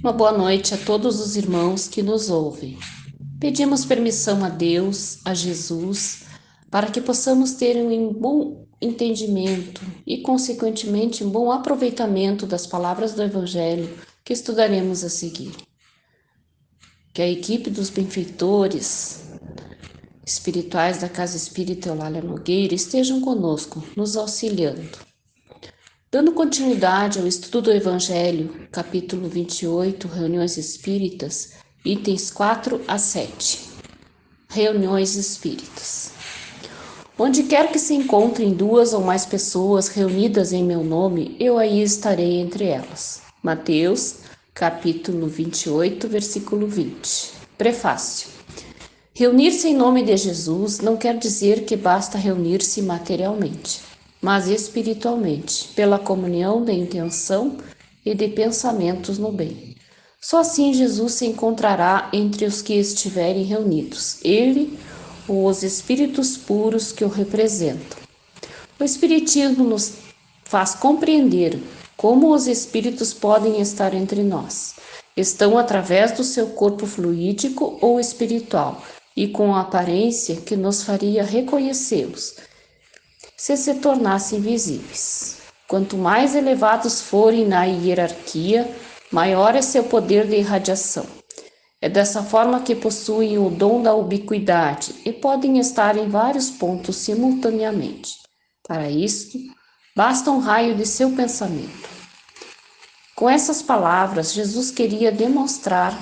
Uma boa noite a todos os irmãos que nos ouvem. Pedimos permissão a Deus, a Jesus, para que possamos ter um bom entendimento e, consequentemente, um bom aproveitamento das palavras do Evangelho que estudaremos a seguir. Que a equipe dos benfeitores espirituais da Casa Espírita Eulália Nogueira estejam conosco, nos auxiliando. Dando continuidade ao estudo do Evangelho, capítulo 28, Reuniões Espíritas, itens 4 a 7. Reuniões Espíritas. Onde quer que se encontrem duas ou mais pessoas reunidas em meu nome, eu aí estarei entre elas. Mateus, capítulo 28, versículo 20. Prefácio. Reunir-se em nome de Jesus não quer dizer que basta reunir-se materialmente, mas espiritualmente, pela comunhão de intenção e de pensamentos no bem. Só assim Jesus se encontrará entre os que estiverem reunidos, ele ou os espíritos puros que o representam. O Espiritismo nos faz compreender como os espíritos podem estar entre nós. Estão através do seu corpo fluídico ou espiritual e com a aparência que nos faria reconhecê-los se tornassem visíveis. Quanto mais elevados forem na hierarquia, maior é seu poder de irradiação. É dessa forma que possuem o dom da ubiquidade e podem estar em vários pontos simultaneamente. Para isto, basta um raio de seu pensamento. Com essas palavras, Jesus queria demonstrar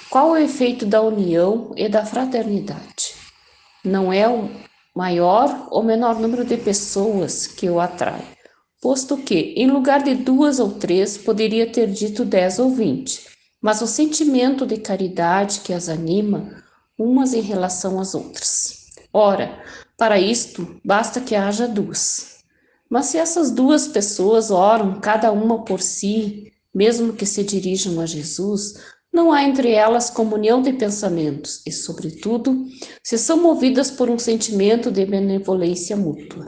qual o efeito da união e da fraternidade. Não é o maior ou menor número de pessoas que o atrai, posto que, em lugar de 2 ou 3, poderia ter dito 10 ou 20, mas o sentimento de caridade que as anima, umas em relação às outras. Ora, para isto, basta que haja 2. Mas se essas 2 pessoas oram cada uma por si, mesmo que se dirijam a Jesus, não há entre elas comunhão de pensamentos e, sobretudo, se são movidas por um sentimento de benevolência mútua.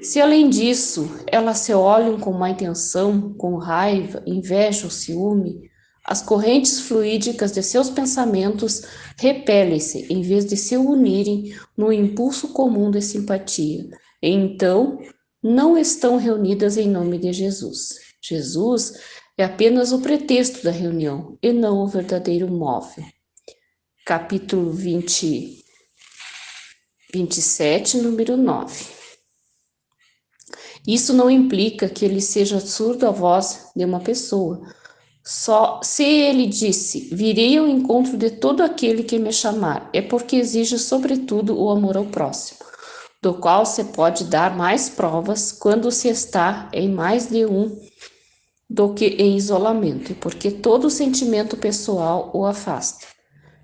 Se, além disso, elas se olham com má intenção, com raiva, inveja ou ciúme, as correntes fluídicas de seus pensamentos repelem-se em vez de se unirem no impulso comum de simpatia. E então, não estão reunidas em nome de Jesus. Jesus é apenas o pretexto da reunião e não o verdadeiro móvel. Capítulo 27, número 9. Isso não implica que ele seja surdo à voz de uma pessoa. Só se ele disse, virei ao encontro de todo aquele que me chamar, é porque exige sobretudo o amor ao próximo, do qual se pode dar mais provas quando se está em mais de um do que em isolamento, e porque todo sentimento pessoal o afasta.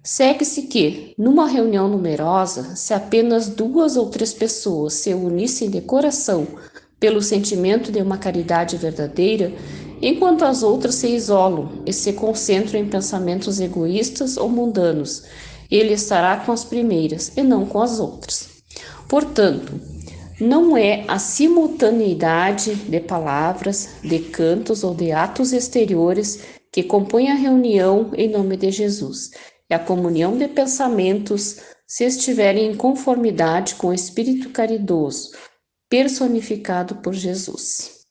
Segue-se que, numa reunião numerosa, se apenas 2 ou 3 pessoas se unissem de coração pelo sentimento de uma caridade verdadeira, enquanto as outras se isolam e se concentram em pensamentos egoístas ou mundanos, ele estará com as primeiras e não com as outras. Portanto, não é a simultaneidade de palavras, de cantos ou de atos exteriores que compõe a reunião em nome de Jesus. É a comunhão de pensamentos se estiverem em conformidade com o Espírito caridoso, personificado por Jesus.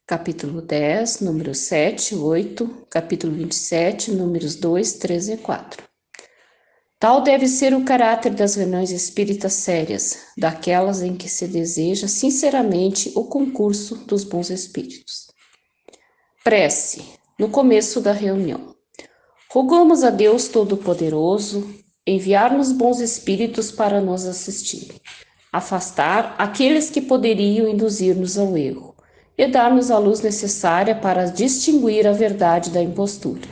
Capítulo 10, números 7, 8, capítulo 27, números 2, 3 e 4. Tal deve ser o caráter das reuniões espíritas sérias, daquelas em que se deseja sinceramente o concurso dos bons espíritos. Prece, no começo da reunião. Rogamos a Deus Todo-Poderoso enviar-nos bons espíritos para nos assistir, afastar aqueles que poderiam induzir-nos ao erro e dar-nos a luz necessária para distinguir a verdade da impostura.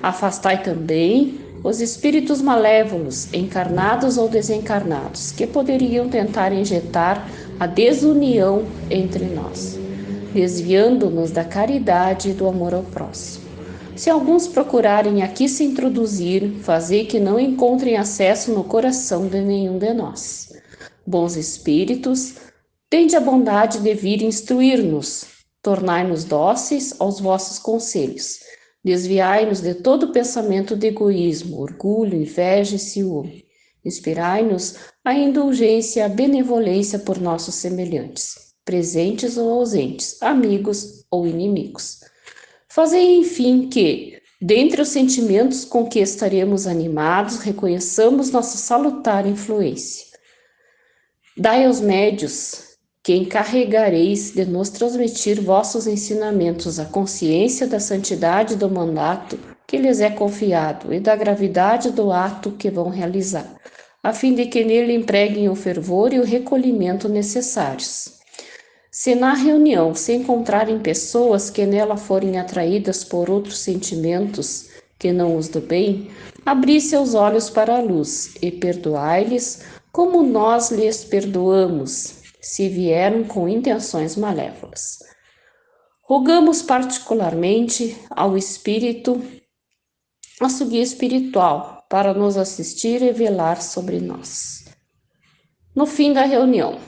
Afastai também os espíritos malévolos, encarnados ou desencarnados, que poderiam tentar injetar a desunião entre nós, desviando-nos da caridade e do amor ao próximo. Se alguns procurarem aqui se introduzir, fazei que não encontrem acesso no coração de nenhum de nós. Bons espíritos, tende a bondade de vir instruir-nos, tornai-nos dóceis aos vossos conselhos, Desviai-nos de todo pensamento de egoísmo, orgulho, inveja e ciúme. Inspirai-nos a indulgência e a benevolência por nossos semelhantes, presentes ou ausentes, amigos ou inimigos. Fazei, enfim, que, dentre os sentimentos com que estaremos animados, reconheçamos nossa salutar influência. Dai aos médios que encarregareis de nos transmitir vossos ensinamentos a consciência da santidade do mandato que lhes é confiado e da gravidade do ato que vão realizar, a fim de que nele empreguem o fervor e o recolhimento necessários. Se na reunião se encontrarem pessoas que nela forem atraídas por outros sentimentos que não os do bem, abri seus olhos para a luz e perdoai-lhes como nós lhes perdoamos, se vieram com intenções malévolas. Rogamos particularmente ao Espírito, nosso guia espiritual, para nos assistir e velar sobre nós. No fim da reunião,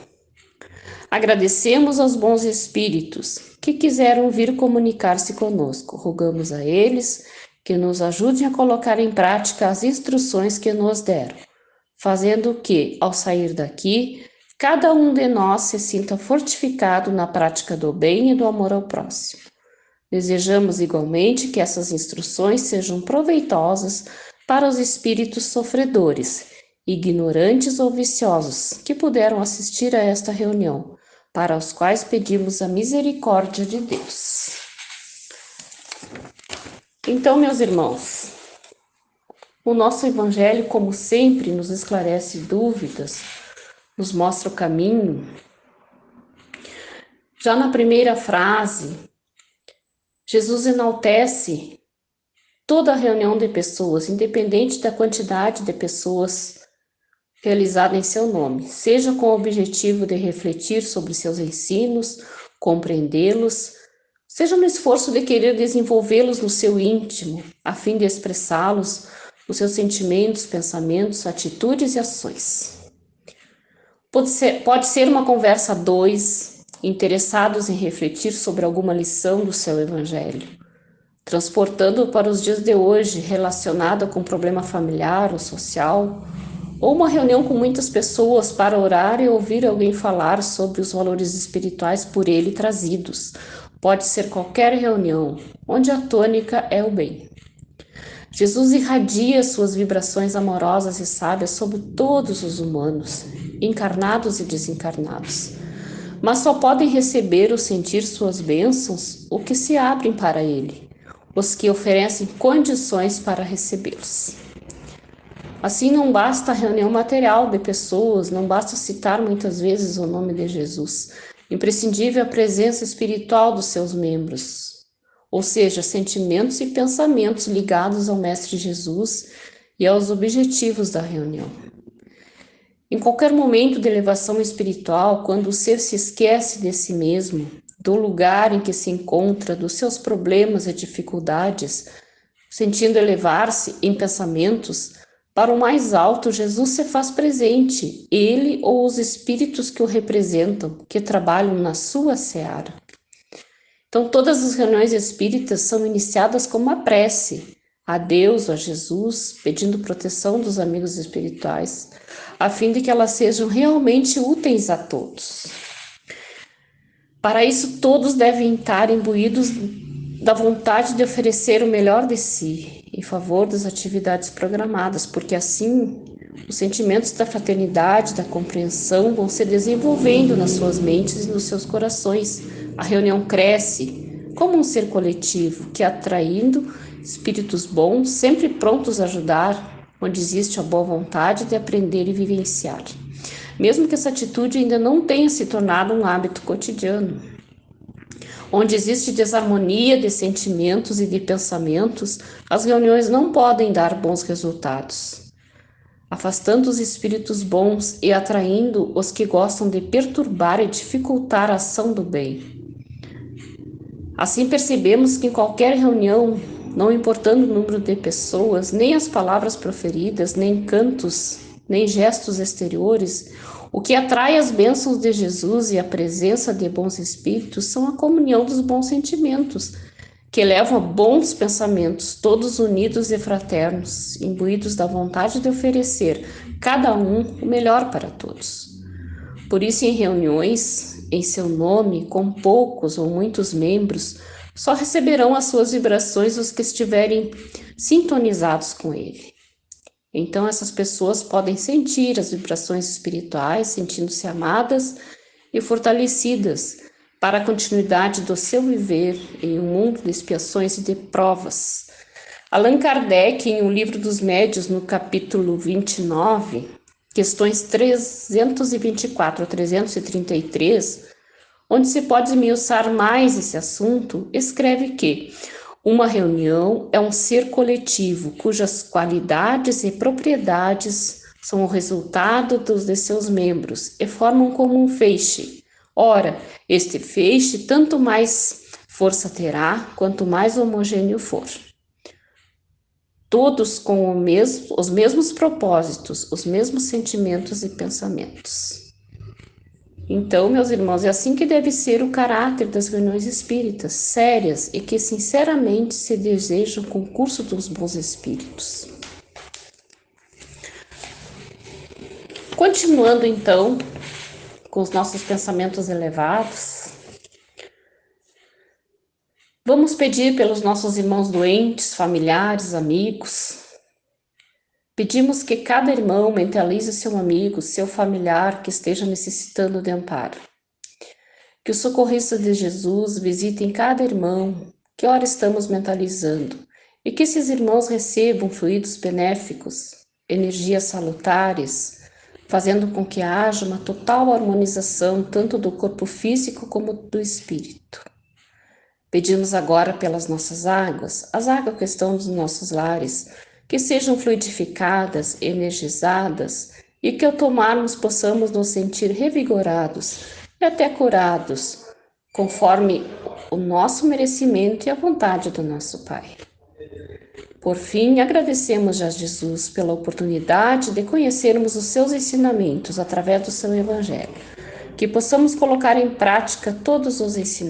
agradecemos aos bons espíritos que quiseram vir comunicar-se conosco. Rogamos a eles que nos ajudem a colocar em prática as instruções que nos deram, fazendo que, ao sair daqui, cada um de nós se sinta fortificado na prática do bem e do amor ao próximo. Desejamos igualmente que essas instruções sejam proveitosas para os espíritos sofredores, ignorantes ou viciosos, que puderam assistir a esta reunião, para os quais pedimos a misericórdia de Deus. Então, meus irmãos, o nosso Evangelho, como sempre, nos esclarece dúvidas, nos mostra o caminho. Já na primeira frase, Jesus enaltece toda a reunião de pessoas, independente da quantidade de pessoas realizada em seu nome, seja com o objetivo de refletir sobre seus ensinos, compreendê-los, seja no esforço de querer desenvolvê-los no seu íntimo, a fim de expressá-los nos seus sentimentos, pensamentos, atitudes e ações. Pode ser uma conversa a dois, interessados em refletir sobre alguma lição do seu Evangelho, transportando para os dias de hoje, relacionada com um problema familiar ou social, ou uma reunião com muitas pessoas para orar e ouvir alguém falar sobre os valores espirituais por ele trazidos. Pode ser qualquer reunião, onde a tônica é o bem. Jesus irradia suas vibrações amorosas e sábias sobre todos os humanos, encarnados e desencarnados. Mas só podem receber ou sentir suas bênçãos os que se abrem para ele, os que oferecem condições para recebê-los. Assim, não basta a reunião material de pessoas, não basta citar muitas vezes o nome de Jesus. Imprescindível a presença espiritual dos seus membros, ou seja, sentimentos e pensamentos ligados ao Mestre Jesus e aos objetivos da reunião. Em qualquer momento de elevação espiritual, quando o ser se esquece de si mesmo, do lugar em que se encontra, dos seus problemas e dificuldades, sentindo elevar-se em pensamentos para o mais alto, Jesus se faz presente, ele ou os espíritos que o representam, que trabalham na sua seara. Então, todas as reuniões espíritas são iniciadas com uma prece a Deus, a Jesus, pedindo proteção dos amigos espirituais, a fim de que elas sejam realmente úteis a todos. Para isso, todos devem estar imbuídos da vontade de oferecer o melhor de si, em favor das atividades programadas, porque assim os sentimentos da fraternidade, da compreensão vão se desenvolvendo nas suas mentes e nos seus corações. A reunião cresce como um ser coletivo que, atraindo espíritos bons, sempre prontos a ajudar, onde existe a boa vontade de aprender e vivenciar, mesmo que essa atitude ainda não tenha se tornado um hábito cotidiano. Onde existe desarmonia de sentimentos e de pensamentos, as reuniões não podem dar bons resultados. Afastando os espíritos bons e atraindo os que gostam de perturbar e dificultar a ação do bem. Assim percebemos que em qualquer reunião, não importando o número de pessoas, nem as palavras proferidas, nem cantos, nem gestos exteriores, o que atrai as bênçãos de Jesus e a presença de bons espíritos são a comunhão dos bons sentimentos, que levam a bons pensamentos, todos unidos e fraternos, imbuídos da vontade de oferecer, cada um, o melhor para todos. Por isso, em reuniões, em seu nome, com poucos ou muitos membros, só receberão as suas vibrações os que estiverem sintonizados com ele. Então, essas pessoas podem sentir as vibrações espirituais, sentindo-se amadas e fortalecidas para a continuidade do seu viver em um mundo de expiações e de provas. Allan Kardec, em O Livro dos Médiuns, no capítulo 29, questões 324 a 333, onde se pode esmiuçar mais esse assunto, escreve que uma reunião é um ser coletivo cujas qualidades e propriedades são o resultado de seus membros e formam como um feixe. Ora, este feixe tanto mais força terá, quanto mais homogêneo for. Todos com os mesmos propósitos, os mesmos sentimentos e pensamentos. Então, meus irmãos, é assim que deve ser o caráter das reuniões espíritas, sérias e que sinceramente se desejam o concurso dos bons espíritos. Continuando então com os nossos pensamentos elevados, vamos pedir pelos nossos irmãos doentes, familiares, amigos. Pedimos que cada irmão mentalize seu amigo, seu familiar que esteja necessitando de amparo. Que os socorristas de Jesus visitem cada irmão que ora estamos mentalizando e que esses irmãos recebam fluidos benéficos, energias salutares, fazendo com que haja uma total harmonização tanto do corpo físico como do espírito. Pedimos agora pelas nossas águas, as águas que estão nos nossos lares, que sejam fluidificadas, energizadas e que ao tomarmos possamos nos sentir revigorados e até curados, conforme o nosso merecimento e a vontade do nosso Pai. Por fim, agradecemos a Jesus pela oportunidade de conhecermos os seus ensinamentos através do seu Evangelho, que possamos colocar em prática todos os ensinamentos.